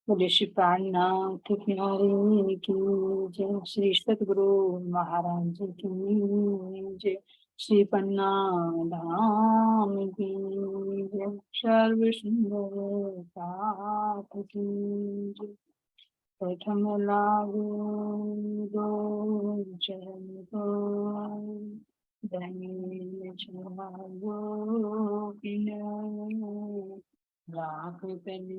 बोले श्री प्राणनाथ प्यारे की जय। श्री सतगुरु महाराज जी की जय। श्री पन्ना धाम की जय। सर्व सुंदर साथ की जय। प्रथम लागू दो चरण को धन्य छायो बिन लाख पहले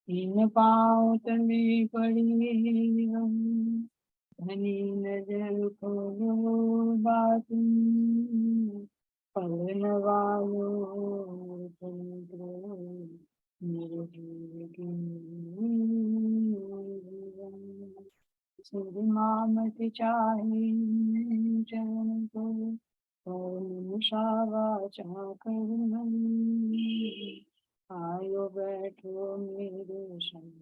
इन पाँव तले पड़ी हम धनी नजर खोलो बात पढ़न वालो मेरे जीवन श्रीमामत चाहे चरण को वाचा कर आयो बैठो मेरे संग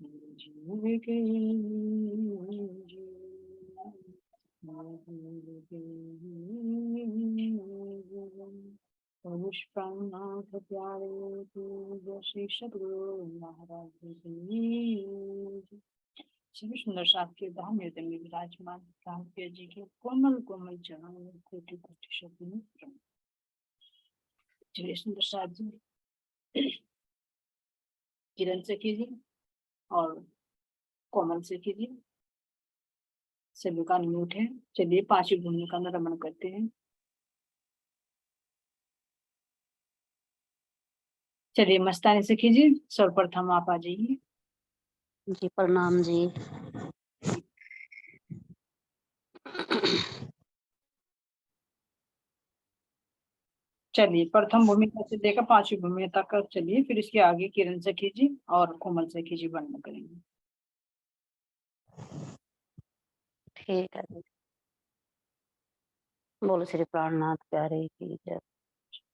मेरे जीव के पुष्पनाथ प्यारे की श्री सतगुरु महाराज की सभी सुंदर साथ के धाम में विराजमान रामप्रिया जी के कोमल कोमल चरणों में कोटि कोटि शब्द प्रणाम। चलिए सुंदर साथ जी किरण से कीजिए और कोमल से कीजिए। सभी का अनम्यूट है। चलिए पांचवी भूमि का नमन करते हैं। चलिए मस्तानी से कीजिए। सर्वप्रथम आप आ जाइए। जी प्रणाम जी। चलिए प्रथम भूमिका से लेकर पांचवी भूमिका तक चलिए, फिर इसके आगे किरण से कीजिए और कोमल से कीजिए, वर्णन करेंगे। ठीक है जी। बोलो श्री प्राणनाथ प्यारे की जय।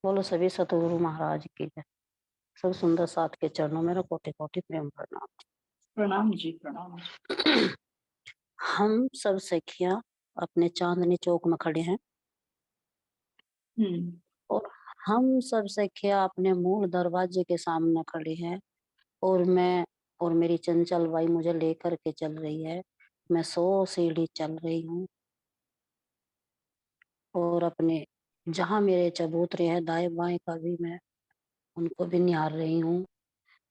बोलो सभी सतगुरु महाराज की जय। सब सुंदर साथ के चरणों में कोटि कोटि प्रेम प्रणाम। प्रणाम जी प्रणाम। हम सब सखियां अपने चांदनी चौक में खड़े हैं और हम सब सखियां अपने मूल दरवाजे के सामने खड़े हैं और मैं और मेरी चंचल बाई मुझे लेकर के चल रही है। मैं 100 सीढ़ी चल रही हूँ और अपने जहाँ मेरे चबूतरे हैं दाएं बाएं का भी मैं उनको भी निहार रही हूँ।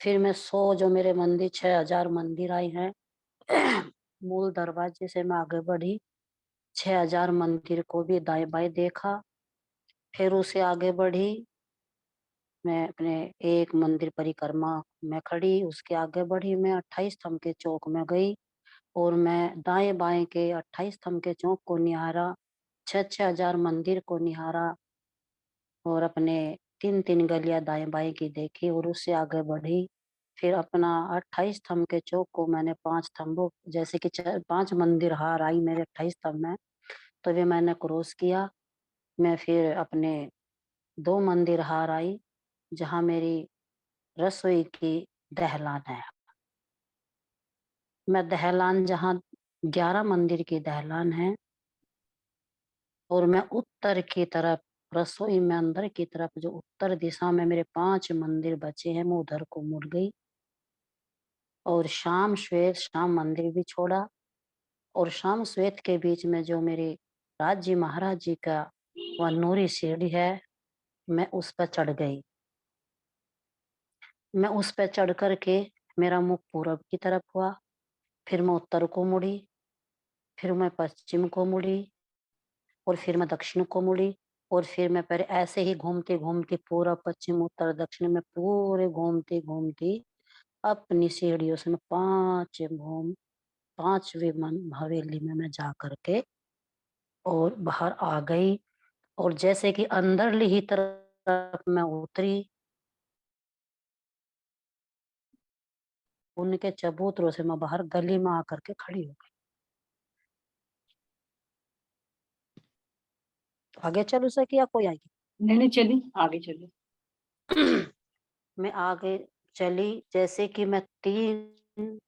फिर मैं 100 जो मेरे मंदिर 6000 मंदिर आए हैं मूल दरवाजे से मैं आगे बढ़ी, 6000 मंदिर को भी दाएं बाएं देखा। फिर उसे आगे बढ़ी, मैं अपने एक मंदिर परिक्रमा में खड़ी, उसके आगे बढ़ी मैं 28 स्तंभ के चौक में गई और मैं दाएं बाएं के 28 स्तंभ के चौक को निहारा, 6000 मंदिर को निहारा और अपने 3-3 गलियां दाएं बाएं की देखी और उससे आगे बढ़ी। फिर अपना 28 स्तंभ के चौक को मैंने 5 स्तंभों जैसे कि 5 मंदिर हार आई मेरे 28 स्तंभ में, तो वे मैंने क्रॉस किया। मैं फिर अपने 2 मंदिर हार आई जहाँ मेरी रसोई की दहलान है। मैं दहलान जहाँ 11 मंदिर की दहलान है और मैं उत्तर की तरफ रसोई में अंदर की तरफ जो उत्तर दिशा में मेरे 5 मंदिर बचे हैं मैं उधर को मुड़ गई और शाम श्वेत शाम मंदिर भी छोड़ा और शाम श्वेत के बीच में जो मेरे राज जी महाराज जी का वह नूरी सीढ़ी है मैं उस पर चढ़ गई। मैं उस पर चढ़ करके मेरा मुख पूरब की तरफ हुआ, फिर मैं उत्तर को मुड़ी, फिर मैं पश्चिम को मुड़ी और फिर मैं दक्षिण को मुड़ी और फिर मैं पर ऐसे ही घूमती घूमती पूरा पश्चिम उत्तर दक्षिण में पूरे घूमती घूमती अपनी सीढ़ियों से मैं 5वीं हवेली में मैं जा करके और बाहर आ गई और जैसे कि अंदरली ही तरफ मैं उतरी, उनके चबूतरों से मैं बाहर गली में आकर के खड़ी हो गई। आगे चलू सकी या कोई आगे? नहीं चली, आगे चली। मैं आगे चली जैसे कि मैं 3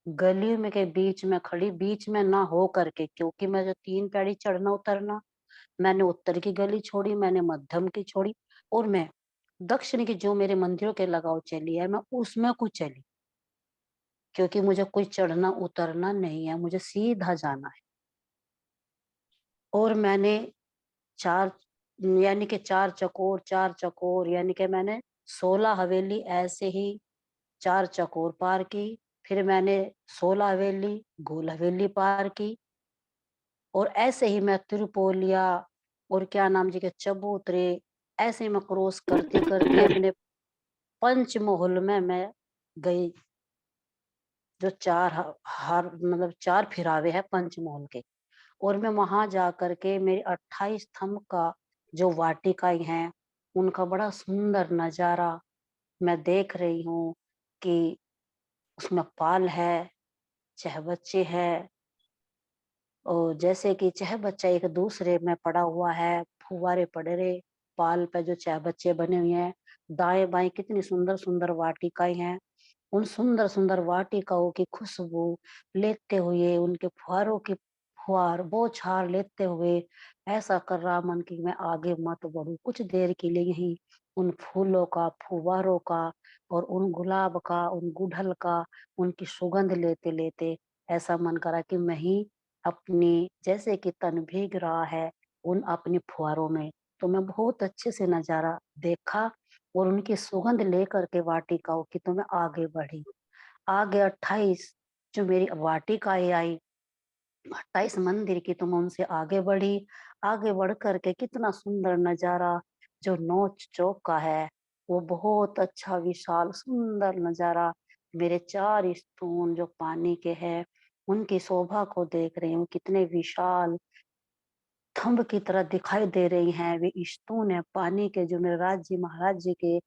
गलियों में के बीच में खड़ी, बीच में ना हो करके, क्योंकि मैं जो 3 पैड़ी चढ़ना उतरना मैंने उत्तर की गली छोड़ी, मैंने मध्यम की छोड़ी और मैं दक्षिण की जो मेरे मंदिरों के लगाव चली है, मैं उसमें को चली, क्योंकि मुझे कोई चढ़ना उतरना नहीं है, मुझे सीधा जाना है। और मैंने 4 यानी कि 4 चकोर यानी कि मैंने 16 हवेली ऐसे ही 4 चकोर पार की। फिर मैंने 16 हवेली, गोल हवेली पार की और ऐसे ही मैं त्रिपोलिया और क्या नाम जी के चबूतरे ऐसे ही मैं क्रॉस करती-करती अपने पंचमहल में मैं गई, जो 4 ह हर मतलब 4 फिरावे हैं पंचमहल के। और मैं वहाँ जा कर के मेरी 28 स्तंभ का जो वाटिकाएँ हैं, उनका बड़ा सुंदर नज़ारा मैं देख रही हूँ कि उसमें पाल है, चहबच्चे हैं और जैसे कि चहबच्चा एक दूसरे में पड़ा हुआ है, फुव्वारे पड़ रहे, पाल पे जो चहबच्चे बने हुए हैं, दाएँ-बाएँ कितनी सुंदर-सुंदर वाटिकाएँ हैं। उन सुंदर-सुंदर वाटिकाओं की खुशबू लेते हुए, उनके फुहारों की फुहार बौछार लेते हुए, ऐसा कर रहा मन कि मैं आगे मत बढ़ूँ। कुछ देर के लिए यहीं उन फूलों का, फुव्वारों का और उन गुलाब का, उन गुड़हल का, उनकी सुगंध लेते-लेते ऐसा मन करा कि मैं ही अपनी जैसे कि तन भीग रहा है उन अपनी फुहारों में। तो मैं बहुत अच्छे से नज़ारा देखा और उनकी सुगंध लेकर के वाटिकाओं की तो मैं आगे बढ़ी। आगे 28 जो मेरी वाटिकाएँ आई, 28 मंदिर की तो मैं उनसे आगे बढ़ी। आगे बढ़ कर के कितना सुंदर नज़ारा जो नौच चौक का है, वो बहुत अच्छा विशाल सुंदर नज़ारा। मेरे 4 स्तून जो पानी के हैं, उनकी शोभा को देख रही हूँ, कितने विशाल स्तंभ की तरह दिखाई दे रही हैं। वे स्तून है पानी के जो मेरे राज्य महाराज के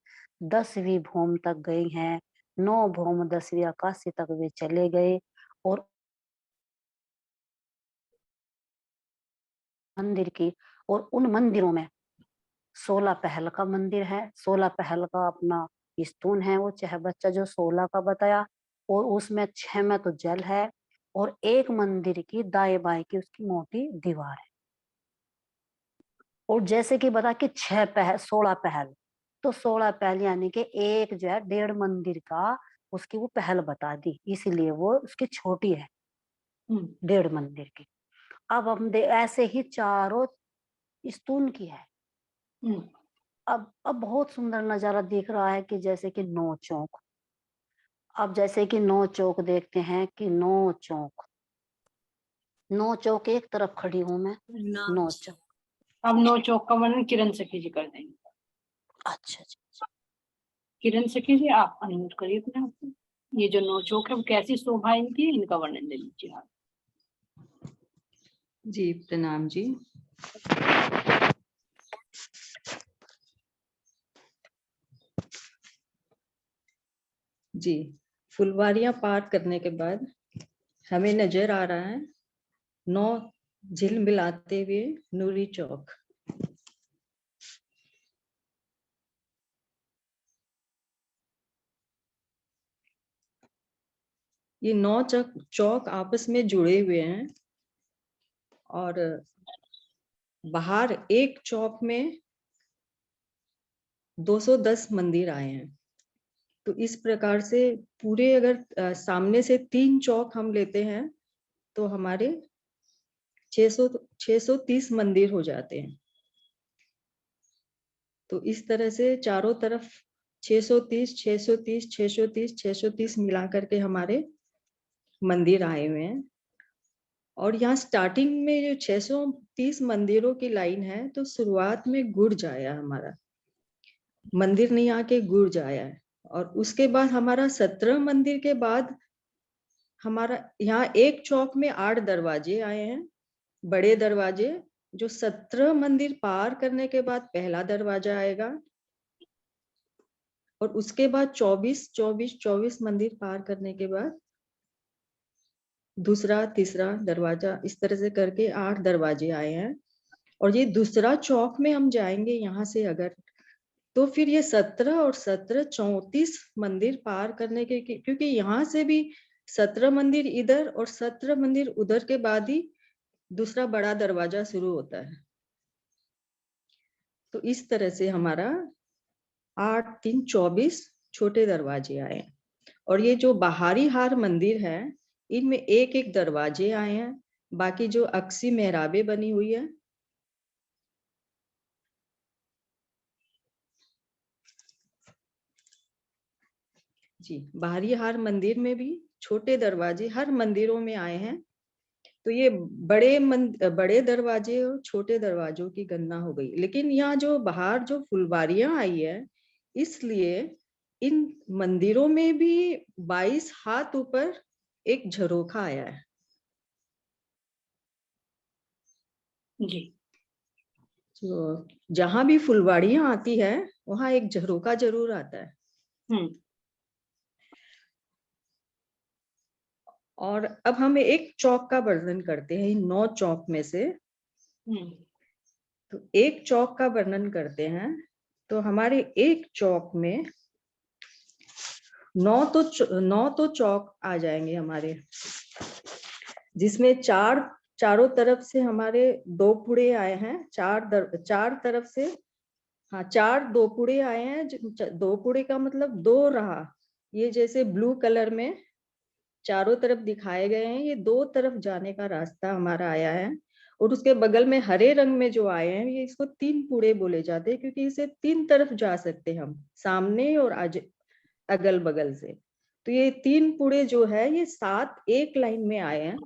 10वीं भूमि तक गई हैं। 9 भूमि 10वीं आकाशी तक वे चले गए और मंदिर की और उन मंदिरों में 16 पहल का मंदिर है, 16 पहल का अपना स्तून है, वो चहबच्चा जो 16 का बताया और उसमें 6 में तो जल है और एक मंदिर की दाएं-बाएं की उसकी मोटी दीवार है। और जैसे कि बता कि 6 पहल 16 पहल, तो 16 पहल यानी कि एक जो है डेढ़ मंदिर का उसकी वो पहल बता दी, इसीलिए वो उसकी छोटी है, हुँ, डेढ़ मंदिर की। अब हम दे ऐसे ही चारों स्तून की है। हुँ, अब बहुत सुंदर नज़ारा दिख रहा है कि जैसे कि नौ चौक। अब जैसे कि नौ चौक देखते हैं कि नौ चौक एक तरफ खड़ी हूँ मैं, नौ चौक। अब नौ चौक का वर्णन किरण सखी जी कर देंगे। अच्छा जी। किरण सखी जी आप अनम्यूट करिए अपने आप को। ये जो नौ चौक है वो कैसी शोभा इनकी है, इनका वर्णन दे दीजिए आप। जी प्रणाम जी। जी, फुलवारियां पार करने के बाद हमें नजर आ रहा है 9 झिलमिलाते हुए नूरी चौक। ये 9 चौक आपस में जुड़े हुए हैं और बाहर एक चौक में 210 मंदिर आए हैं। तो इस प्रकार से पूरे अगर सामने से 3 चौक हम लेते हैं तो हमारे 630 मंदिर हो जाते हैं। तो इस तरह से चारों तरफ 630, 630, 630, 630 मिला करके हमारे मंदिर आए हुए हैं। और यहाँ स्टार्टिंग में जो 630 मंदिरों की लाइन है, तो शुरुआत में गुर्ज आया हमारा, मंदिर नहीं आके गुर्ज आया है। और उसके बाद हमारा 17 मंदिर के बाद हमारा यहाँ एक चौक में 8 दरवाजे आए हैं, बड़े दरवाजे, जो 17 मंदिर पार करने के बाद पहला दरवाजा आएगा और उसके बाद 24 मंदिर पार करने के बाद दूसरा, तीसरा दरवाजा, इस तरह से करके 8 दरवाजे आए हैं। और ये दूसरा चौक में हम जाएंगे यहाँ से अगर, तो फिर ये 17 और 17 34 मंदिर पार करने के, क्योंकि यहाँ से भी 17 मंदिर इधर और 17 मंदिर उधर के बाद ही दूसरा बड़ा दरवाजा शुरू होता है। तो इस तरह से हमारा 8 3 24 छोटे दरवाजे आए। और ये जो बाहरी हार मंदिर है, इनमें एक एक दरवाजे आए हैं, बाकी जो अक्सी मेहराबें बनी हुई है। जी, बाहरी हार मंदिर में भी छोटे दरवाजे हर मंदिरों में आए हैं। तो ये बड़े दरवाजे और छोटे दरवाजों की गणना हो गई। लेकिन यहाँ जो बाहर जो फुलवारियां आई है, इसलिए इन मंदिरों में भी 22 हाथ ऊपर एक झरोखा आया है। जी। तो जहां भी फुलवाड़ियां आती है, वहां एक झरोखा जरूर आता है। और अब हम एक चौक का वर्णन करते हैं, इन 9 चौक में से। तो एक चौक का वर्णन करते हैं। तो हमारे एक चौक में 9 तो चौक आ जाएंगे हमारे, जिसमें चारों तरफ से हमारे 2 पुड़े आए हैं। चार तरफ से, हाँ, 4 2 पुड़े आए हैं। 2 पुड़े का मतलब 2 रहा। ये जैसे ब्लू कलर में चारों तरफ दिखाए गए हैं, ये 2 तरफ जाने का रास्ता हमारा आया है। और उसके बगल में हरे रंग में जो आए हैं, ये इसको 3 पुड़े बोले जाते हैं, क्योंकि इसे 3 तरफ जा सकते हैं हम, सामने और अगल बगल से। तो ये 3 पुड़े जो है, ये 7 एक लाइन में आए हैं।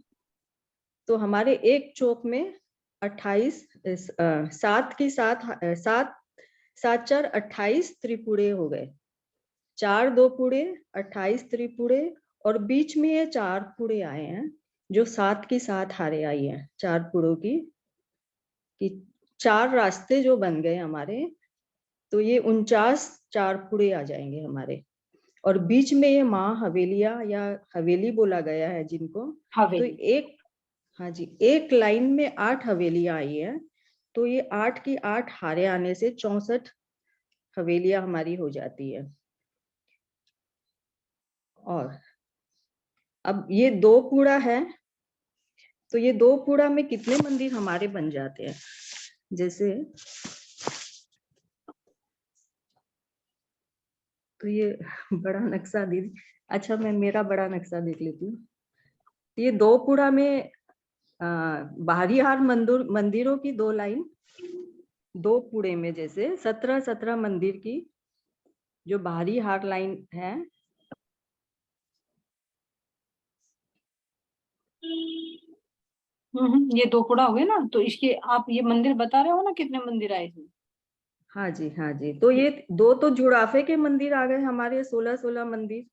तो हमारे एक चौक में 28 7 की 7 4 28 त्रिपुड़े हो गए। 4 2 पुड़े 28 त्रिपुड़े, और बीच में ये 4 पुड़े आए हैं, जो 7 की 7 हारे आई हैं। 4 पुड़ों की 4 रास्ते जो बन गए हमारे, तो ये 49 4 पुड़े आ जाएंगे हमारे। और बीच में ये माँ हवेलिया या हवेली बोला गया है जिनको, तो एक, हाँ जी, एक लाइन में 8 हवेलियां आई है। तो ये 8 की 8 हारे आने से 64 हवेलियां हमारी हो जाती है। और अब ये 2 पुड़ा है, तो ये 2 पुड़ा में कितने मंदिर हमारे बन जाते हैं? जैसे, तो ये बड़ा नक्शा अच्छा, मैं मेरा बड़ा नक्शा देख लेती हूँ। ये 2 पुड़ा में बाहरी हार मंदिरों की 2 लाइन, 2 पुड़े में जैसे 17 मंदिर की जो बाहरी हार लाइन है। ये 2 पुड़ा हुए ना, तो इसके आप ये मंदिर बता रहे हो ना, कितने मंदिर आए इसमें? हाँ जी, हाँ जी। तो ये 2 तो जुड़ाफे के मंदिर आ गए हमारे, 16 मंदिर,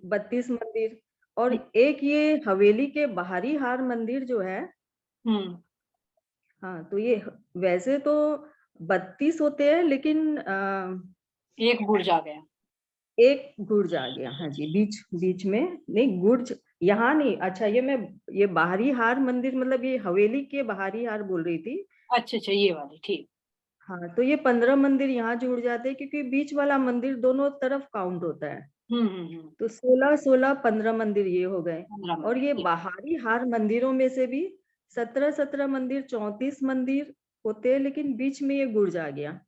32 मंदिर। और एक ये हवेली के बाहरी हार मंदिर जो है, हाँ, तो ये वैसे तो 32 होते हैं, लेकिन एक गुर्ज आ गया। एक गुर्ज आ गया, हाँ जी, बीच में नहीं, गुर्ज यहाँ नहीं। अच्छा, ये बाहरी हार मंदिर मतलब ये हवेली के बाहरी हार बोल रही थी। अच्छा, ये वाली, ठीक। हाँ, तो ये 15 मंदिर यहाँ जुड़ जाते हैं, क्योंकि बीच वाला मंदिर दोनों तरफ काउंट होता है। तो 16 15 मंदिर ये हो गए। और ये बाहरी हार मंदिरों में से भी 17 मंदिर, 34 मंदिर होते हैं, लेकिन बीच में ये गुर्ज आ गया,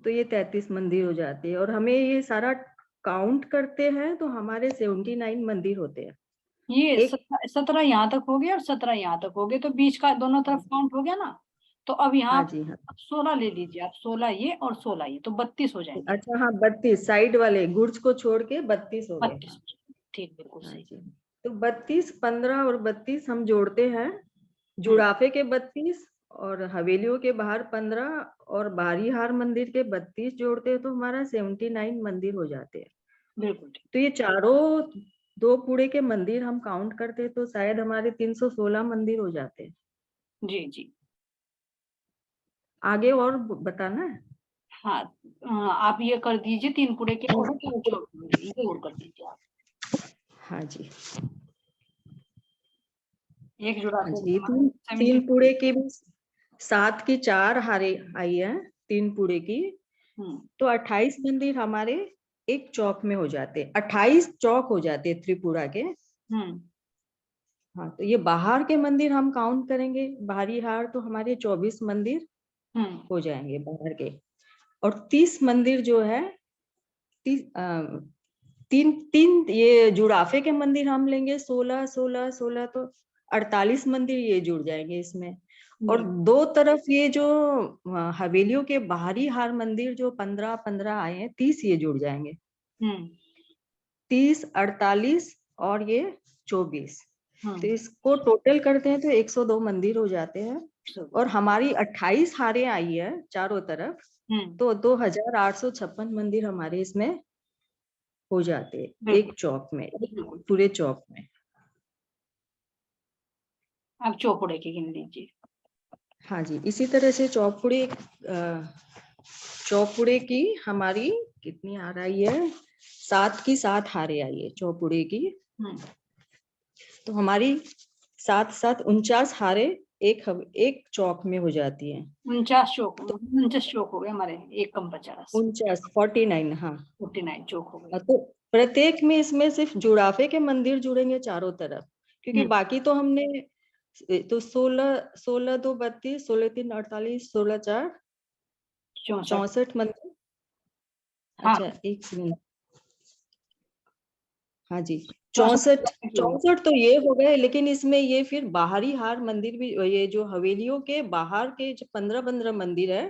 तो ये 33 मंदिर हो जाते हैं। और हमें ये सारा काउंट करते हैं, तो हमारे 79 मंदिर होते हैं। ये 17 यहाँ तक हो गया और 17 यहाँ तक हो गए, तो बीच का दोनों तरफ काउंट हो गया ना। तो अब यहाँ हाँ जी, हाँ। 16 ले लीजिए आप, 16 ये और 16 ये, तो 32 हो जाएंगे। अच्छा, हाँ, 32 साइड वाले गुर्ज को छोड़ के 32 हो गए। 32, ठीक, बिल्कुल हाँ सही। जी। तो 32 15 और 32 हम जोड़ते हैं, जुड़ाफे के 32 और हवेलियों के बाहर 15 और बाहरी हार मंदिर के 32 जोड़ते हैं, तो हमारा 79 मंदिर हो जाते हैं। बिल्कुल। तो ये चारों 2 पुड़े के मंदिर हम काउंट करते हैं, तो शायद हमारे 316 मंदिर हो जाते हैं। जी जी। आगे और बताना है? हाँ, आप ये कर दीजिए 3 पुड़े के और ये और कर दीजिए आप। हाँ जी, एक जुड़ा हाँ तो जी। 3 पुड़े के भी 7 की 4 हारे आई है, 3 पुड़े की। तो 28 मंदिर हमारे एक चौक में हो जाते, 28 चौक हो जाते त्रिपुरा के। हाँ, तो ये बाहर के मंदिर हम काउंट करेंगे, बाहरी हार तो हमारे 24 मंदिर, हो जाएंगे बाहर के। और 30 मंदिर जो है, तीन तीन ये जुड़ाफे के मंदिर हम लेंगे, 16 16 16 तो 48 मंदिर ये जुड़ जाएंगे इसमें। और दो तरफ ये जो हवेलियों के बाहरी हार मंदिर जो 15 15 आए हैं, 30 ये जुड़ जाएंगे। 30 48 और ये 24, तो इसको टोटल करते हैं तो 102 मंदिर हो जाते हैं। और हमारी 28 हारें आई है चारों तरफ, तो 2856 मंदिर हमारे इसमें हो जाते हैं एक चौक में, पूरे चौक में। अब चौपुड़े की गिन लीजिए। हाँ जी, इसी तरह से चौपुड़े की हमारी कितनी हार आई है, 7 की 7 हारें आई है चौपुड़े की। तो हमारी 7 7 49 हारें एक चौक में हो जाती है। 49 चौक हो गए हमारे, एक कम 50, 49 हाँ 49 चौक हो गए। तो प्रत्येक में इसमें सिर्फ जुड़ाफे के मंदिर जुड़ेंगे चारों तरफ, क्योंकि बाकी तो हमने तो 16 16 2 32 16 3 48 16 4 64 मंदिर। अच्छा एक सेकंड, हाँ जी 64 तो ये हो गए, लेकिन इसमें ये फिर बाहरी हार मंदिर भी, ये जो हवेलियों के बाहर के जो 15 मंदिर है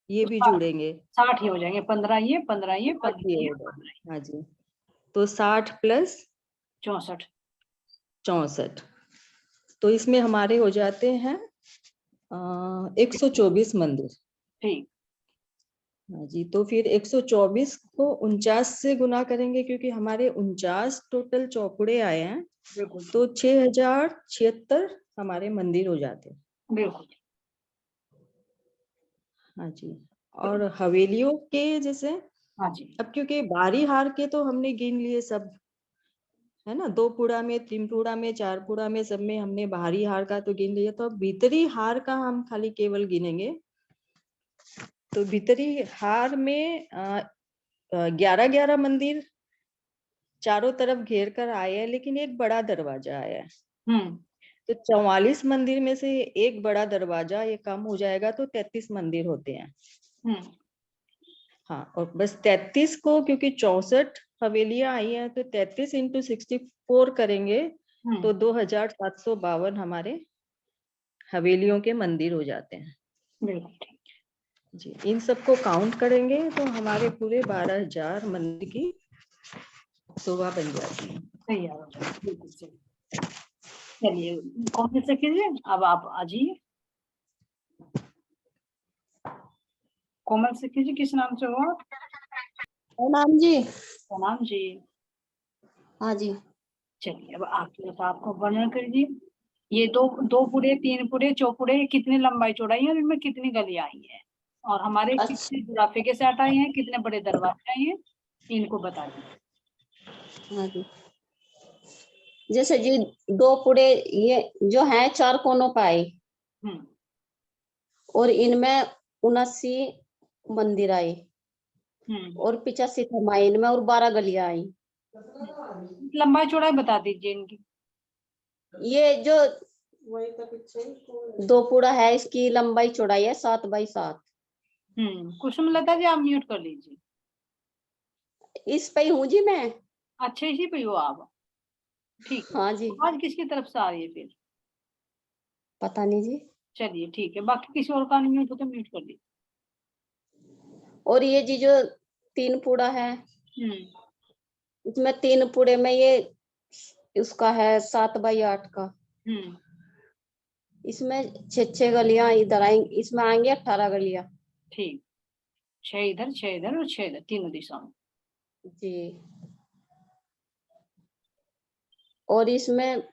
ये भी जुड़ेंगे, 60 ही हो जाएंगे, 15 ये 15 ये 15 ये। हाँ जी, तो 60 प्लस 64, 64, तो इसमें हमारे हो जाते हैं 124 मंदिर। ठीक। हाँ जी, तो फिर 124 को 49 से गुना करेंगे, क्योंकि हमारे 49 टोटल चौपुड़े आए हैं, तो 6076 हमारे मंदिर हो जाते हैं। बिल्कुल। हाँ जी, और हवेलियों के जैसे, हाँ जी, अब क्योंकि बाहरी हार के तो हमने गिन लिए सब, है ना, 2 पुड़ा में 3 पुड़ा में 4 पुड़ा में सब में हमने बाहरी हार का तो गिन लिया, तो अब भीतरी हार का हम खाली केवल गिनेंगे। तो भीतरी हार में 11 मंदिर चारों तरफ घेर कर आए हैं, लेकिन एक बड़ा दरवाजा आया है। तो 44 मंदिर में से एक बड़ा दरवाजा ये कम हो जाएगा, तो 33 मंदिर होते हैं। हाँ, और बस 33 को, क्योंकि 64 हवेलियां आई हैं, तो 33 × 64 करेंगे तो 2752 हमारे हवेलियों के मंदिर हो जाते हैं। बिल्कुल ठीक जी, इन सबको काउंट करेंगे तो हमारे पूरे 12,000 मंदिर की शोभा बन जाती है। तैयार हो जाए, बिल्कुल सही। चलिए कॉपी से कीजिए, अब आप आ जाइए। कोमल से कीजिए, किस नाम से हो? प्रणाम जी। प्रणाम जी। हाँ जी। चलिए अब आपको वर्णन करिए। ये दो पुड़े, 3 पुड़े, चौपुड़े कितनी लंबाई चौड़ाई है और इनमें कितनी गलियां आई हैं, और हमारे कितने जुड़ाफे के सेट आए हैं, कितने बड़े दरवाजे आए हैं, इनको बता दीजिए। हाँ जी, जैसे जी 2 पुड़े ये जो है 4 कोनों का आए, और इनमें 79 मंदिर आए, और 85 थमाए इनमें, और 12 गलियां आई। लंबाई चौड़ाई बता दीजिए इनकी। ये जो 2 पुड़ा है, इसकी लंबाई चौड़ाई है 7 बाई 7। कुसुम लता जी आप म्यूट कर लीजिए। इस पे हूँ जी मैं। अच्छा, इसी पे हो आप? ठीक है। हाँ जी। आज किसकी तरफ से आ रही है फिर? पता नहीं जी। चलिए ठीक है, बाकी किसी और का म्यूट हो तो म्यूट कर लीजिए। और ये जी जो 3 पुड़ा है, इसमें 3 पुड़े में ये उसका है 7 बाई 8 का। इसमें 6 गलियां इधर आएंगी, इसमें आएंगे 18 गलियां। ठीक, 6 इधर 6 इधर और 6 इधर, तीनों दिशा में जी। और इसमें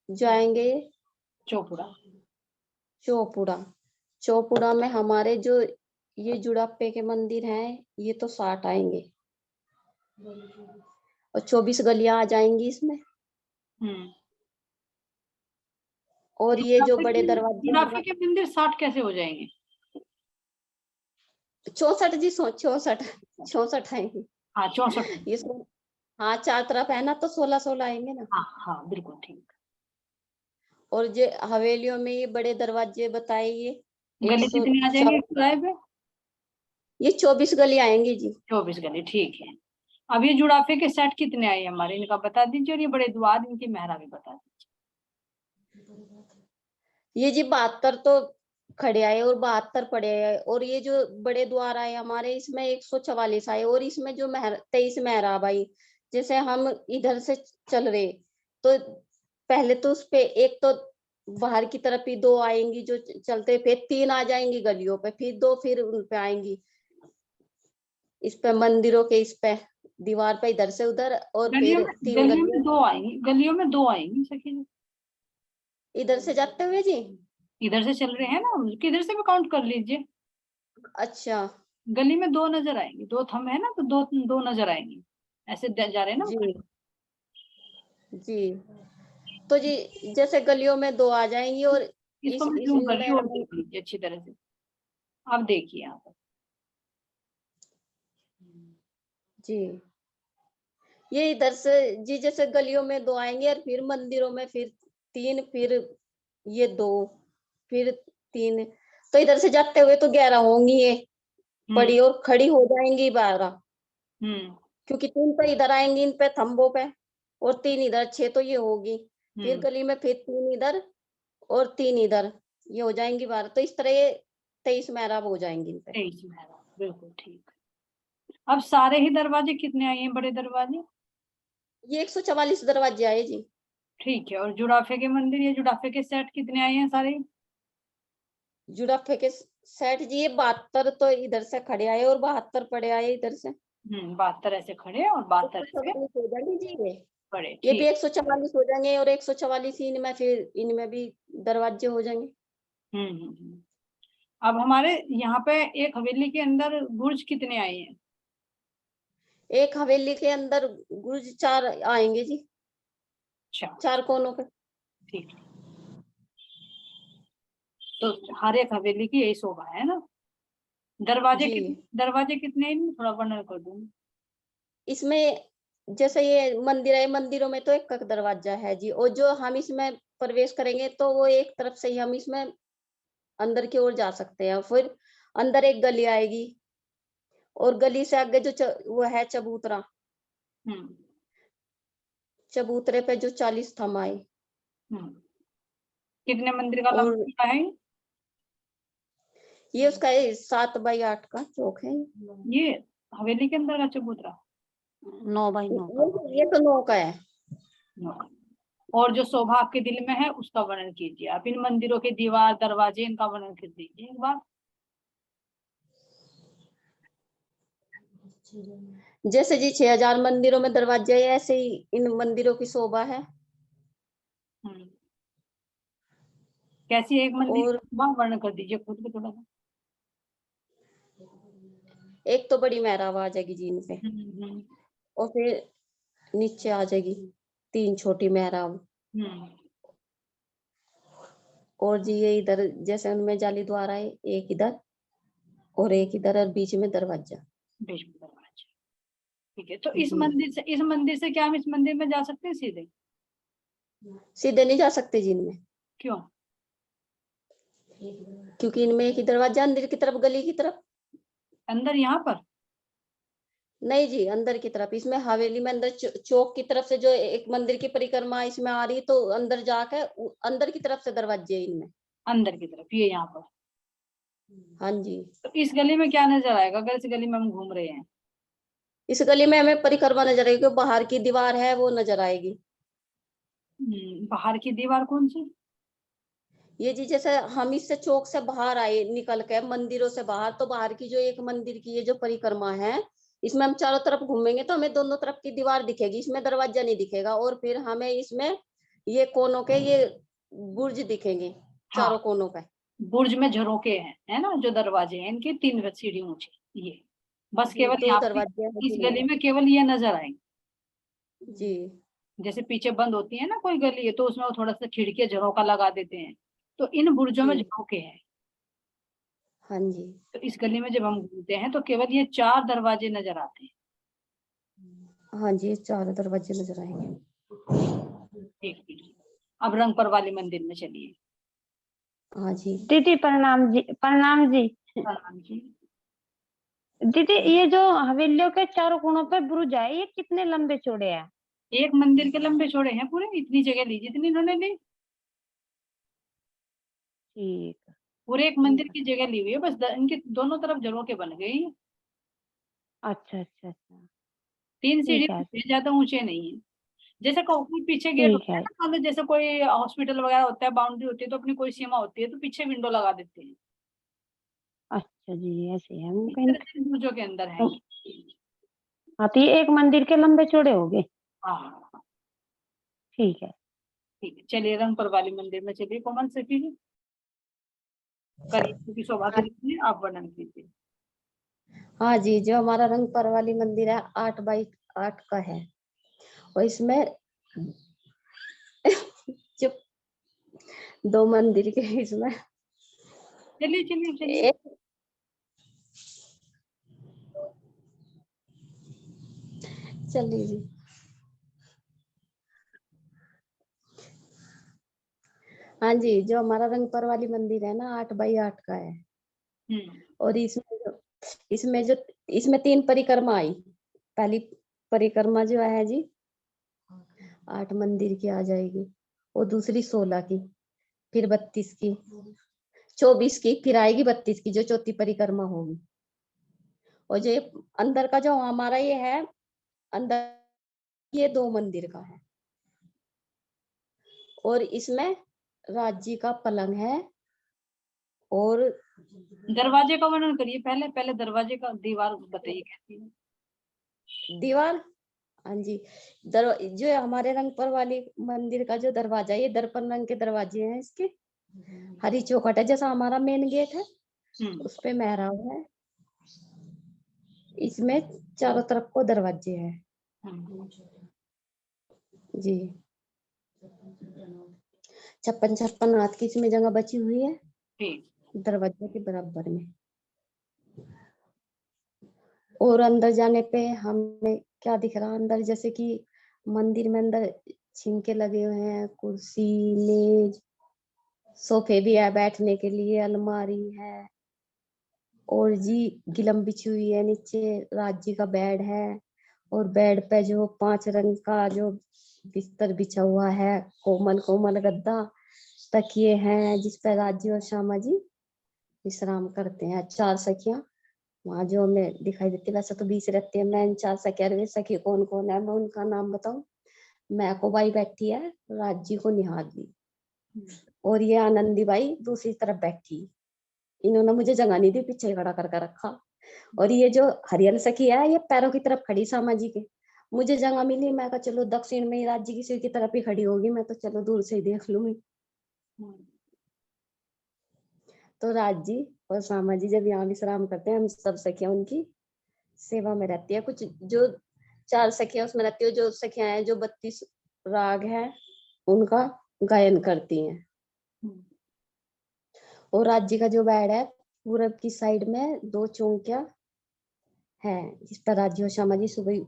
जाएंगे चौपुड़ा। चौपुड़ा में हमारे जो ये जुड़ापे के मंदिर हैं, ये तो 60 आएंगे, और 24 गलियां आ जाएंगी इसमें। और ये जो बड़े दरवाजे जुड़ाफे के मंदिर 60 कैसे हो जाएंगे? 64 जी, 64 आएंगे। हाँ 64। ये हाँ 4 तरफ है ना, तो 16 16 आएंगे ना। हाँ हाँ बिल्कुल ठीक। और जो हवेलियों में ये बड़े दरवाजे बताए ये गली कितनी आ जाएंगे किराए पे? ये 24 गली आएंगी जी। 24 गली, ठीक है। अब ये जुड़ाफे के सेट कितने आए हमारे, इनका बता दीजिए, और ये बड़े द्वार इनकी मेहरा भी बता दीजिए। ये जी 72 तो खड़े आए और 72 पड़े आए, और ये जो बड़े द्वार आए हमारे इसमें 144 आए, और इसमें जो 23 मेहराब आई। जैसे हम इधर से चल रहे तो पहले तो उस पे एक तो बाहर की तरफ ही 2 आएंगी जो चलते, फिर 3 आ जाएंगी गलियों पे, फिर 2 फिर उन पे आएंगी इस पे मंदिरों के इस पे दीवार पे इधर से उधर, और गलियों फिर में 3 गलियों में गलियां 2 आएंगी, गलियों में 2 आएंगी सखी जी। इधर से जाते हुए जी। इधर से चल रहे हैं ना, किधर से भी काउंट कर लीजिए। अच्छा गली में 2 नजर आएंगी, 2 थंब है ना, तो 2 नजर आएंगी, ऐसे जा रहे हैं ना जी ऊपर। जी। तो जी जैसे गलियों में 2 आ जाएंगी, और इसको मैं इस जूम कर रही हूँ और इनमें देख लीजिए अच्छी तरह से। आप देखिए यहाँ पर। जी ये इधर से जी जैसे गलियों में 2 आएंगे, और फिर मंदिरों में फिर 3, फिर ये 2, फिर 3, तो इधर से जाते हुए तो 11 होंगी ये पड़ी, और खड़ी हो जाएंगी 12, क्योंकि 3 तो इधर आएंगी इन पे थंबों पे, और 3 इधर, 6 तो ये होगी। फिर गली में फिर 3 इधर और 3 इधर, ये हो जाएंगी 12, तो इस तरह ये 23 मेहराब हो जाएंगी इन पे। 23 मेहराब, बिल्कुल ठीक। अब सारे ही दरवाजे कितने आए हैं, बड़े दरवाजे? ये 144 दरवाजे आए जी। ठीक है। और जुड़ाफे के मंदिर, ये जुड़ाफे के सेट कितने आए हैं सारे? जुड़ाफे के सेट जी ये 72 तो इधर से खड़े आए, और 72 पड़े आए इधर से। 72 ऐसे खड़े और 72 ऐसे 144 हो जाएंगे जी बड़े, ये भी ठीक। 144 हो जाएंगे, और 144 इनमें, फिर इनमें भी दरवाजे हो जाएंगे। अब हमारे यहाँ पे एक हवेली के अंदर बुर्ज कितने आए हैं? एक हवेली के अंदर गुर्ज 4 आएंगे जी, अच्छा, 4 कोनों पे। ठीक। तो हर एक हवेली की यही शोभा है ना। जी दरवाजे कितने हैं इनमें? थोड़ा वर्णन कर दूंगी। इसमें जैसे ये मंदिर है, मंदिरों में तो एक दरवाजा है जी, और जो हम इसमें प्रवेश करेंगे तो वो एक तरफ से ही हम इसमें अंदर की ओर जा सकते हैं। फिर अंदर एक गली आएगी, और गली से आगे जो वो है चबूतरा, चबूतरे पे जो 40 थंब आए। कितने मंदिर का और लंबा है? ये उसका 7 बाई 8 का चौक है। ये हवेली के अंदर का चबूतरा 9 बाई 9 का। ये तो 9 का है। और जो शोभा आपके दिल में है उसका वर्णन कीजिए। आप इन मंदिरों के दीवार दरवाजे इनका वर्णन कर दीजिए एक बार। जैसे जी 6000 मंदिरों में दरवाजे है, ऐसे ही इन मंदिरों की शोभा है। कैसी एक मंदिर और की शोभा वर्णन कर दीजिए खुद को थोड़ा सा। एक तो बड़ी मेहराब आ जाएगी जी इन पे, और फिर नीचे आ जाएगी 3 छोटी मेहराब। और जी ये इधर जैसे उनमें जाली द्वार है, एक इधर और एक इधर, और बीच में दरवाजा। बीच में दरवाजा, ठीक है। तो इस मंदिर से क्या हम इस मंदिर में जा सकते हैं सीधे? सीधे नहीं जा सकते जी इनमें। क्यों? क्योंकि इनमें एक ही दरवाजा अंदर की तरफ, गली की तरफ। अंदर यहाँ पर? नहीं जी अंदर की तरफ, इसमें हवेली में अंदर चौक की तरफ से जो एक मंदिर की परिक्रमा इसमें आ रही, तो अंदर जाके अंदर की तरफ से दरवाजे है इनमें। अंदर की तरफ ये यहाँ पर? हाँ जी। तो इस गली में क्या नजर आएगा अगर इस गली में हम घूम रहे हैं? इस गली में हमें परिक्रमा नजर आएगी, बाहर की दीवार है वो नजर आएगी। बाहर की दीवार कौन सी? ये जी जैसे हम इससे चौक से बाहर आए निकल के मंदिरों से बाहर, तो बाहर की जो एक मंदिर की ये जो परिक्रमा है, इसमें हम चारों तरफ घूमेंगे तो हमें दोनों तरफ की दीवार दिखेगी, इसमें दरवाजा नहीं दिखेगा। और फिर हमें इसमें ये कोनों के ये बुर्ज दिखेंगे चारों कोनों पे। बुर्ज में झरोके हैं, है ना, जो दरवाजे हैं इनके 3 सीढ़ी ऊंचे, ये बस केवल 2 यहाँ पे दरवाजे हैं इस जिनमें। गली में केवल ये नजर आएंगे। जी जैसे पीछे बंद होती है ना कोई गली है तो उसमें वो थोड़ा सा खिड़की झरोका लगा देते हैं, तो इन बुर्जों में जी झरोके हैं। हाँ जी। तो इस गली में जब हम घूमते हैं तो केवल ये 4 दरवाजे नजर आते हैं। हाँ जी 4 दरवाजे नजर आएंगे। ठीक ठीक। अब रंगपर वाले मंदिर में चलिए। हाँ जी। दीदी प्रणाम जी, प्रणाम जी। प्रणाम जी। दीदी ये जो हवेलियों के चारों कोनों पे बुरुज है, ये कितने लंबे चौड़े हैं? एक मंदिर के लंबे चौड़े हैं पूरे, इतनी जगह ली जितनी इन्होंने ली। ठीक। पूरे एक मंदिर की जगह ली हुई है, बस इनके दोनों तरफ जगहों के बन गई है। अच्छा अच्छा अच्छा। 3 सीढ़ी ठीक है। हैं, ज्यादा ऊंचे नहीं है। जैसे कोई पीछे गेट ठीक होता है है। ना, मतलब जैसे कोई हॉस्पिटल वगैरह होता है, बाउंड्री होती है, तो अपनी कोई सीमा होती है तो पीछे विंडो लगा देते हैं। अच्छा जी, ऐसे है। हम इस कहीं तरह से बुर्जों के अंदर है। हाँ, तो ये एक मंदिर के लंबे चौड़े हो गए। हाँ ठीक है। ठीक है, चलिए रंगपर वाली मंदिर में चलिए। कोमल से कीजिए, करिए की शोभा के लिए आप वर्णन कीजिए। हाँ जी, जो हमारा रंगपर वाली मंदिर है 8 बाई 8 का है, और इसमें जो 2 मंदिर के इसमें चलिए चलिए चलिए। एक चलिए जी। हाँ जी, जो हमारा रंगपर वाली मंदिर है ना 8 बाई 8 का है, और इसमें 3 परिक्रमा आई। पहली परिक्रमा जो है जी 8 मंदिर की आ जाएगी, और दूसरी 16 की, फिर 32 की, 24 की, फिर आएगी 32 की जो चौथी परिक्रमा होगी। और जो अंदर का जो हमारा ये है अंदर, ये 2 मंदिर का है, और इसमें राज्य का पलंग है। और दरवाजे का वर्णन करिए, पहले पहले दरवाजे का दीवार बताइए कैसी है। दीवार, हाँ जी, जो हमारे रंगपर वाली मंदिर का जो दरवाजा है, ये दर्पण रंग के दरवाजे हैं इसके। हरी चौखट है, जैसा हमारा मेन गेट है उस पे मेहराब है। इसमें चारों तरफ को दरवाजे हैं जी। 56 हाथ की इसमें जगह बची हुई है दरवाजे के बराबर में। और अंदर जाने पे हमें क्या दिख रहा है अंदर, जैसे कि मंदिर में अंदर छिंके लगे हुए हैं, कुर्सी मेज सोफे भी है बैठने के लिए, अलमारी है, और जी गिलम बिछी हुई है नीचे, राज्य का बेड है, और बेड पे जो 5 रंग का जो बिस्तर बिछा हुआ है, कोमल कोमल गद्दा, तकिए हैं जिस पर राज्य और श्यामा जी विश्राम करते हैं। 4 सखियां वहां जो हमें दिखाई देती, वैसे तो 20 रहती है, मैं इन 4 सखिया सखी कौन कौन है मैं उनका नाम बताऊं। मैं को बाई बैठी है, राज्य को निहारी, और ये आनंदी बाई दूसरी तरफ बैठी। इन्होंने मुझे जगह नहीं दी, पीछे खड़ा करके रखा। और ये जो हरियल सखी है ये पैरों की तरफ खड़ी श्यामा जी के, मुझे जगह मिली, मैं कहा चलो दक्षिण में ही राज्य की सिर की तरफ ही खड़ी होगी, मैं तो चलो दूर से ही देख लूंगी। तो राज्य और श्यामा जी जब यहाँ विश्राम करते हैं, हम सब सखियां उनकी सेवा में रहती है। कुछ जो 4 सखियां उसमें रहती है, जो सखियां हैं जो 32 राग है उनका गायन करती हैं। और राज्य का जो बेड है पूरब की साइड में 2 चौकियां है, जिस पर राज्य और श्यामा जी सुबह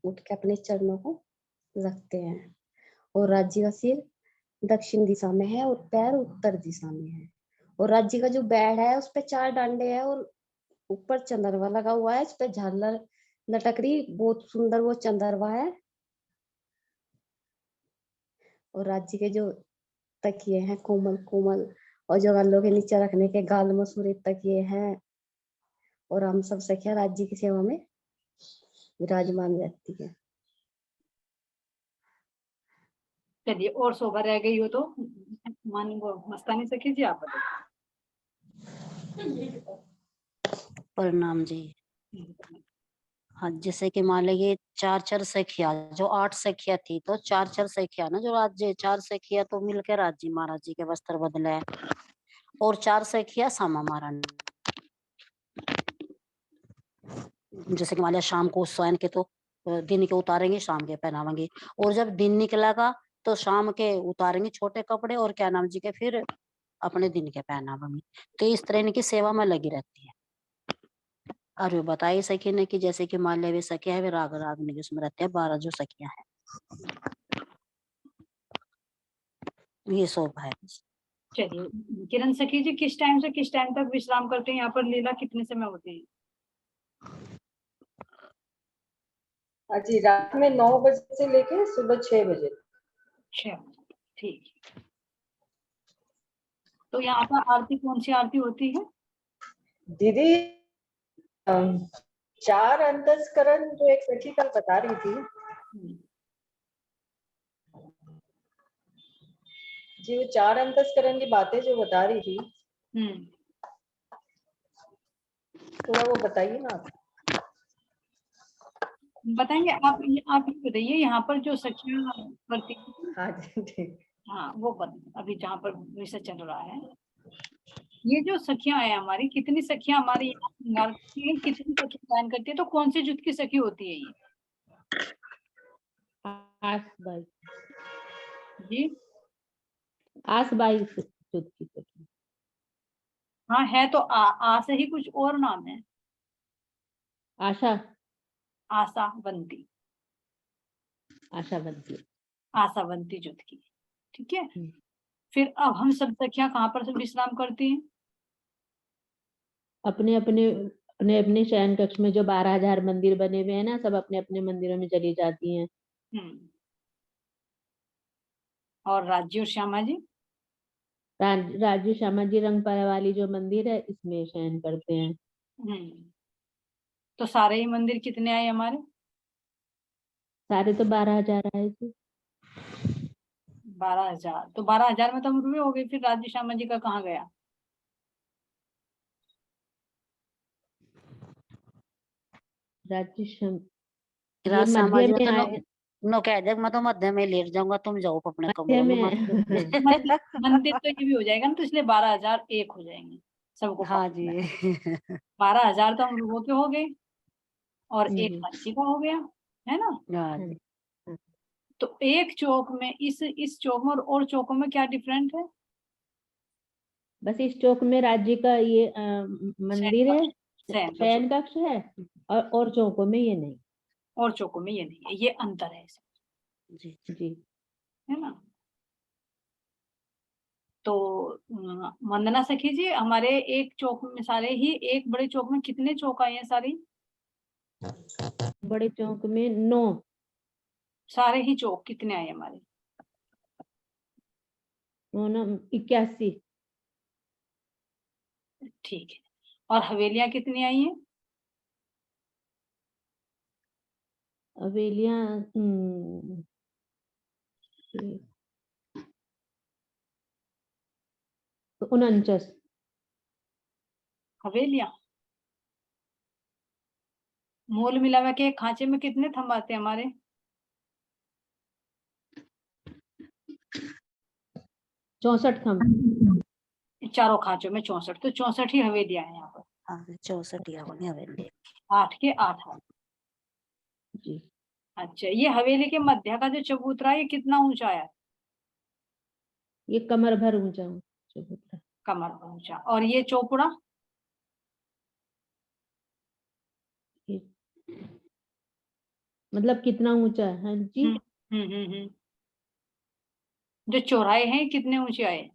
उठ के अपने चरणों को रखते हैं। और राज्य का सिर दक्षिण दिशा में है और पैर उत्तर दिशा में है। और राज्य का जो बेड है उस पे 4 डांडे हैं, और ऊपर चंद्रमा लगा हुआ है, इस पे झालर लटक रही, बहुत सुंदर वो चंद्रमा है। और राज्य के जो तकिए हैं कोमल कोमल, और जो गालों के नीचे रखने के गाल मसूरे तकिए हैं। और हम सब सखिया राज्य की सेवा में विराजमान रहती है। चलिए, और शोभा रह गई हो तो मान वो मस्तानी सखी जी आप बताइए। प्रणाम जी। हाँ, जैसे कि मान लीजिए 4 सखिया, जो 8 सखिया थी तो 4 सखिया ना, जो राज्य 4 सखिया तो मिलकर राज्य महाराज जी के वस्त्र बदले, और 4 सखिया श्यामा महारानी। जैसे कि मान लिया शाम को स्वयं के तो दिन के उतारेंगे, शाम के पहनावेंगे, और जब दिन निकलेगा तो शाम के उतारेंगे छोटे कपड़े, और क्या नाम जी के फिर अपने दिन के पहनावेंगे। तो इस तरह इनकी सेवा में लगी रहती है। और वे बताइए सखी ने कि जैसे कि मान लिया वे सखिया है, वे राग राग में जिसमें रहते हैं 12 जो सखिया है। ये शोभा है बस। चलिए किरण सखी जी, किस टाइम से किस टाइम तक विश्राम करते हैं यहाँ पर? लीला कितने समय होती है? हाँ जी, रात में 9 बजे से लेके सुबह 6 बजे। 6 बजे, ठीक। तो यहाँ पर आरती कौन सी आरती होती है? दीदी 4 अंतस्करण जो एक सखी कल बता रही थी हम्म, जी, वो 4 अंतस्करण की बातें जो बता रही थी, हम्म। थोड़ा वो बताइए ना आप। बताएंगे आप ये बताइए, यहाँ पर जो सखियां करती हैं, हाँ जी, ठीक। हाँ वो अभी जहाँ पर विषय चल रहा है, ये जो सखियां हैं हमारी, कितनी सखियां हमारी यहाँ श्रृंगार करती हैं, कितनी सखियां गायन करती है, तो कौन सी जुट की सखी होती है ये? आसबाई जी आसबाई जुट की सखी। हाँ है, तो आ से ही कुछ और नाम है। आशा आशावंती, आशावंती। आशावंती जुट की, ठीक है। हम्म। फिर अब हम सब सखियां कहाँ पर सब विश्राम करती हैं? अपने अपने अपने अपने शयन कक्ष में जो 12,000 मंदिर बने हुए हैं ना, सब अपने अपने मंदिरों में चली जाती हैं। हम्म। और राज्य और श्यामा जी? राजू श्यामा जी रंगपारा वाली जो मंदिर है, इसमें शयन करते हैं। हम्म। तो सारे ही मंदिर कितने आए हमारे? सारे तो 12,000 आए थे। 12,000। तो 12,000 में तो हम रुए हो गए, फिर राज्य श्यामा जी का कहाँ गया? राजू श्याम ये राज श्यामा मध्य जी में तो आए। नो कह दे, मैं तो मध्य में लेट जाऊंगा, तुम जाओ अपने मध्य कमरों में में मंदिर मंदिर तो ये भी हो जाएगा ना, तो इसलिए 12,000 एक हो जाएंगे सबको हाँ पास में। जी। 12,000 तो हम रुओं के हो गए, और एक हम्म, राज्य का हो गया, है ना? हाँ हम्म। जी। तो एक चौक में, इस चौक में और चौकों में क्या डिफरेंट है? बस इस चौक में राज्य का ये शयन मंदिर है, कक्ष, शयन कक्ष। शयन कक्ष है, और चौकों में ये नहीं। और चौकों में ये नहीं है, ये अंतर है इसमें, जी जी। है ना? तो वंदना सखी जी, हमारे एक चौक में सारे ही, एक बड़े चौक में कितने चौक आए हैं सारी? बड़े चौक में 9। सारे ही चौक कितने आए हमारे? 81। ठीक है। और हवेलियां कितनी आई हैं? हवेलियां 49। हवेलियां मोल मिलावा के एक खांचे में कितने थंब आते हैं हमारे? 64 थंब। चारों खांचों में 64, तो 64 ही हवेलियां हैं यहाँ पर। हाँ, 64 या होनी हवेली। 8 के 8 हाथ। जी। अच्छा, ये हवेली के मध्य का जो चबूतरा है, ये कितना ऊंचा है? ये कमर भर ऊंचा चबूतरा। कमर का ऊंचा। और ये चौपुड़ा? ये मतलब कितना ऊंचा है? हाँ जी। हम्म हम्म हम्म हम्म। जो चौराहे हैं कितने ऊंचे आए?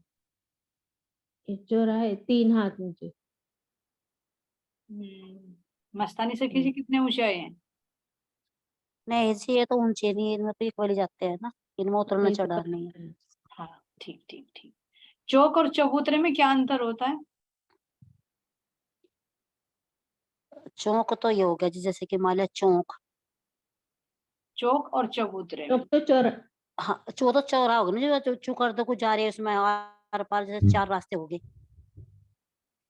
ये चौराहे 3 हाथ ऊंचे। मस्तानी सखी जी हम्म। कितने ऊंचे आए हैं? नहीं जी, ये तो ऊंचे नहीं, इनमें तो एक वाली जाते हैं ना, इनमें उतरना ये तो चढ़ा नहीं है। पत्थर है। हाँ, ठीक ठीक ठीक। चौक और चबूतरे में क्या अंतर होता है? चौक तो ये हो गया जी, जैसे कि मान लिया चौक। चौक और चबूतरे में। चौक तो चौरा। हाँ, चौ तो चौरा होगा ना, जो चू कर दो कुछ जा रहे हैं उसमें आर पार, जैसे 4 रास्ते हो गए,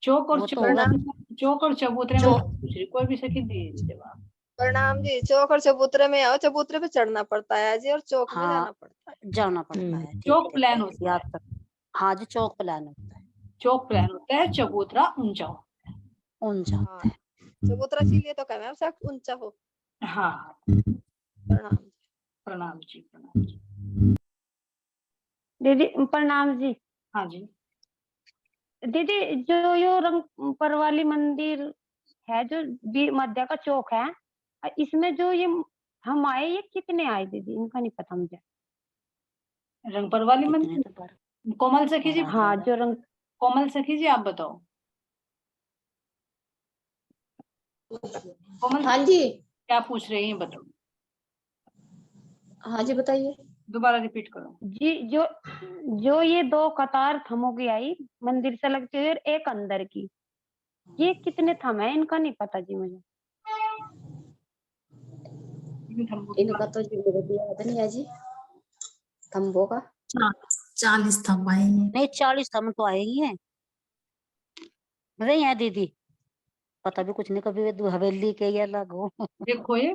चौक और वो तो होगा। चबूतरे, चौक और चबूतरे में चौ पूछ रही, कोई भी सखी दे जवाब। प्रणाम जी। चौक और चबूतरे में आओ, चबूतरे पे चढ़ना पड़ता है जी, और चौक में जाना हाँ, पड़ता है। जाना पड़ता है, ठीक चौक है, प्लान होता याद है, कर। हाँ जी, चौक प्लान होता है, चौक प्लान होता है, चबूतरा ऊंचा होता ऊंचा हाँ, होता है। चबूतरा इसीलिए तो कह मैम ऊंचा हो। है। हाँ, प्रणाम। प्रणाम जी, प्रणाम जी। दीदी प्रणाम जी। हाँ जी। दीदी जो यो रंग पर वाली मंदिर है, जो मध्य का चौक है, इसमें जो ये हम आए, ये कितने आए दीदी? इनका नहीं पता मुझे। रंगपर वाली कितने मंदिर, तो बार कोमल सखी जी, हाँ जो रंग, कोमल सखी जी आप बताओ। कोमल हाँ जी, क्या पूछ रही हैं बताओ, हाँ जी बताइए। दोबारा रिपीट करो। जी जो जो ये 2 कतार थमों की आई मंदिर से लगती हुई और एक अंदर की, ये कितने थम है इनका नहीं पता जी मुझे। इनका तो जी मुझे भी याद नहीं है जी, थंबों का। 40 थंब आएंगे। नहीं 40 थम तो आएंगी हैं, नहीं है दीदी, पता भी कुछ नहीं, कभी वे हवेली के या अलग हो। देखो ये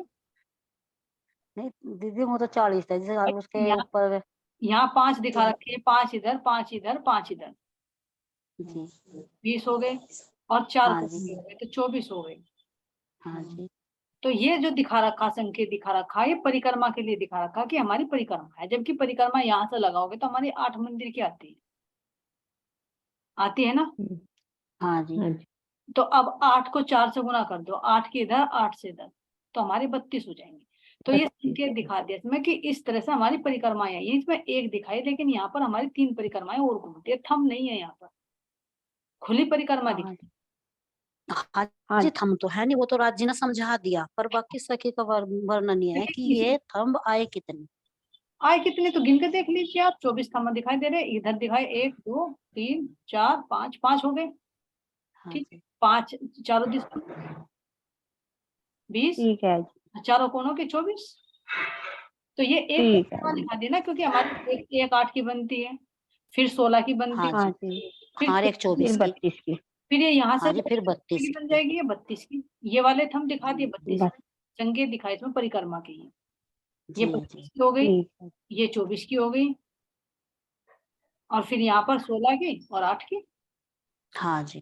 नहीं दीदी वो तो 40 है, जैसे उसके यहाँ ऊपर। यहाँ 5 दिखा रखे हैं, 5 इधर, 5 इधर, 5 इधर, जी 20 हो गए, और 4 हाँ कोने जी, हो गए तो 24 हो गए। हाँ जी, तो ये जो दिखा रखा, संकेत दिखा रखा, ये परिक्रमा के लिए दिखा रखा कि हमारी परिक्रमा है, जबकि परिक्रमा यहाँ से लगाओगे तो हमारी 8 मंदिर की आती है ना। हाँ जी, हाँ जी, तो अब 8 को 4 से गुना कर दो, 8 के इधर 8 से इधर, तो हमारे 32 हो जाएंगे। तो ये 32 संकेत दिखा दिया इसमें कि इस तरह से हमारी परिक्रमाएं आई, इसमें एक दिखाई, लेकिन यहाँ पर हमारी 3 परिक्रमाएं और घूमती है, थम नहीं है यहाँ पर, खुली परिक्रमा दिखी। हाँ जी, हाँ हाँ जी थम तो है नहीं, वो तो राज जी ने समझा दिया, पर बाकी सखी का वर्णन ये है कि ये थंब आए कितने। आए कितने तो गिन के देख लीजिए आप, 24 थंब दिखाई दे रहे, इधर दिखाए 1 2 3 4 5, 5 हो गए। हाँ ठीक, जी, 5 चारों दिशा 20, ठीक है जी, चारों कोनों के 24। तो ये एक ठीक है परिक्रमा जी, दिखा देना, क्योंकि हमारी एक 8 की बनती है, फिर 16 की बनती हाँ है, हाँ जी, जी, फिर हाँ एक 24 फिर की, 32 की, फिर ये यहाँ से हाँ जी फिर 32 की बन की। जाएगी, ये 32 की। ये वाले थंब दिखा दिए 32 बस की, संकेत दिखाए इसमें परिक्रमा के ही। ये जी 32 जी, की हो गई, ठीक है, ये 24 की हो गई, और फिर यहाँ पर 16 की और 8 की। हाँ जी,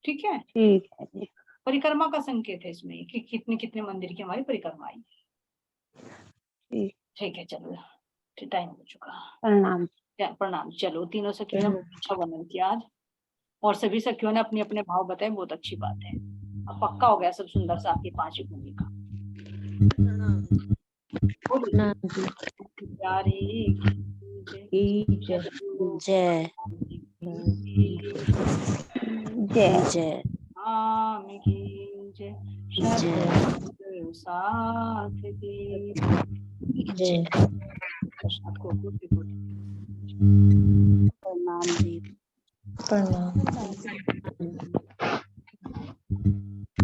ठीक है, ठीक है जी, परिक्रमा का संकेत है इसमें कि कितने कितने मंदिर की हमारी परिक्रमा आई। ठीक, ठीक है, चलो टाइम हो चुका। प्रणाम। प्रणाम। चलो तीनों सखियों ने बहुत अच्छा वर्णन किया आज, और सभी सखियों ने अपने अपने भाव बताए, बहुत अच्छी बात है। अब पक्का हो गया सब सुंदर से आपकी 5 भूमि का। बोलिए प्रणाम जी प्यारी की जय। जय जय जय राम की जय, जय शब्द साथ दी। जय, प्रसाद को प्रणाम जी। प्रणाम।